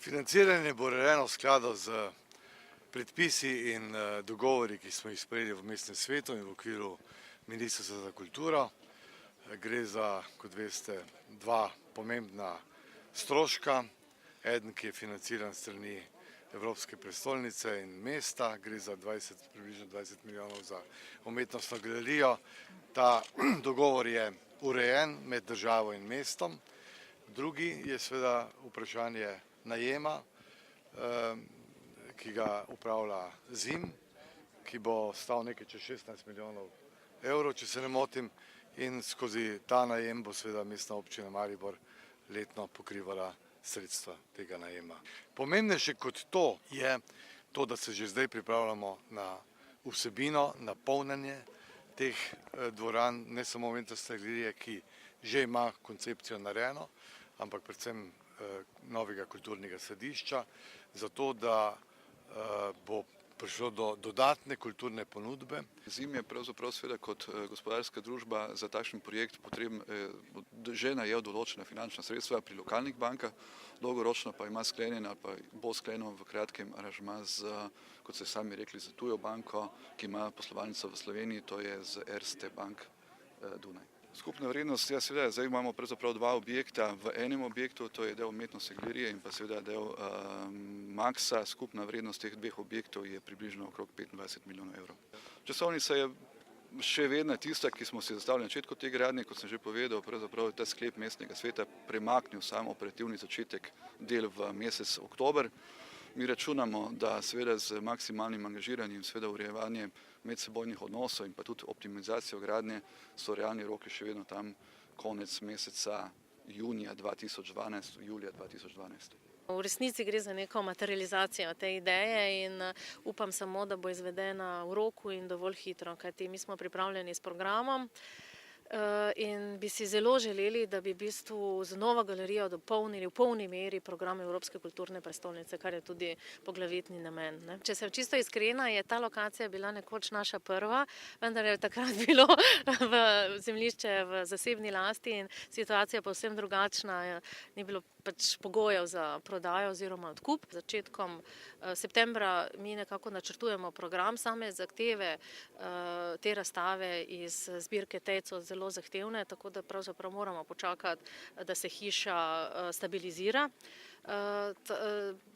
Financiranje bo urejeno v skladu z predpisi in dogovori, ki smo jih sprejeli v mestnem svetu in v okviru Ministrstva za kulturo. Gre za, kot veste, dva pomembna stroška. Eden, ki je financiran s strani Evropske prestolnice in mesta, gre za približno 20 milijonov za umetnostno galerijo. Ta dogovor je urejen med državo in mestom. Drugi je seveda vprašanje najema, ki ga upravlja ZIM, ki bo stal nekaj čez 16 milijonov evrov, če se ne motim, in skozi ta najem bo seveda Mestna občina Maribor letno pokrivala sredstva tega najema. Pomembnejše kot to je to, da se že zdaj pripravljamo na vsebino, na polnjenje teh dvoran, ne samo umetnostne galerije, ki že ima koncepcijo narejeno, ampak predvsem novega kulturnega središča, zato da bo prišlo do dodatne kulturne ponudbe. ZIM je pravzaprav seveda kot gospodarska družba za takšen projekt že najel določena finančna sredstva pri lokalnih bankah, dolgoročno pa ima sklenjen ali pa bo sklenjen v kratkem aranžma z, kot ste sami rekli, z tujo banko, ki ima poslovalnico v Sloveniji, to je z Erste Bank Dunaj. Skupna vrednost, ja seveda, zdaj imamo pravzaprav dva objekta v enem objektu, to je del umetnostne galerije in pa seveda del Maxa. Skupna vrednost teh dveh objektov je približno okrog 25 milijonov evrov. Časovnica je še vedno tista, ki smo si zastavili na začetku te gradnje, kot sem že povedal, pravzaprav je ta sklep mestnega sveta premaknil sam operativni začetek del v mesec oktober. Mi računamo, da seveda z maksimalnim angažiranjem in seveda urejevanjem medsebojnih odnosov in pa tudi optimizacijo gradnje so realni roki še vedno tam konec meseca julija 2012. V resnici gre za neko materializacijo te ideje in upam samo, da bo izvedena v roku in dovolj hitro, kajti mi smo pripravljeni s programom. In bi si zelo želeli, da bi v bistvu z novo galerijo dopolnili v polni meri program Evropske kulturne prestolnice, kar je tudi poglavitni namen. Če sem čisto iskrena, je ta lokacija bila nekoč naša prva, vendar je takrat bilo zemljišče v zasebni lasti in situacija povsem drugačna, ni bilo pač pogojev za prodajo oziroma odkup. Z začetkom septembra mi nekako načrtujemo program, same zahteve te razstave iz zbirke Tejc zelo zahtevne, tako da pravzaprav moramo počakati, da se hiša stabilizira.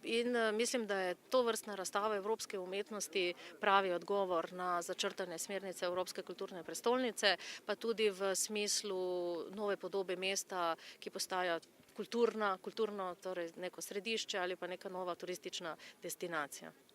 In mislim, da je tovrstna razstava evropske umetnosti pravi odgovor na začrtane smernice Evropske kulturne prestolnice, pa tudi v smislu nove podobe mesta, ki postaja kulturno, torej neko središče ali pa neka nova turistična destinacija.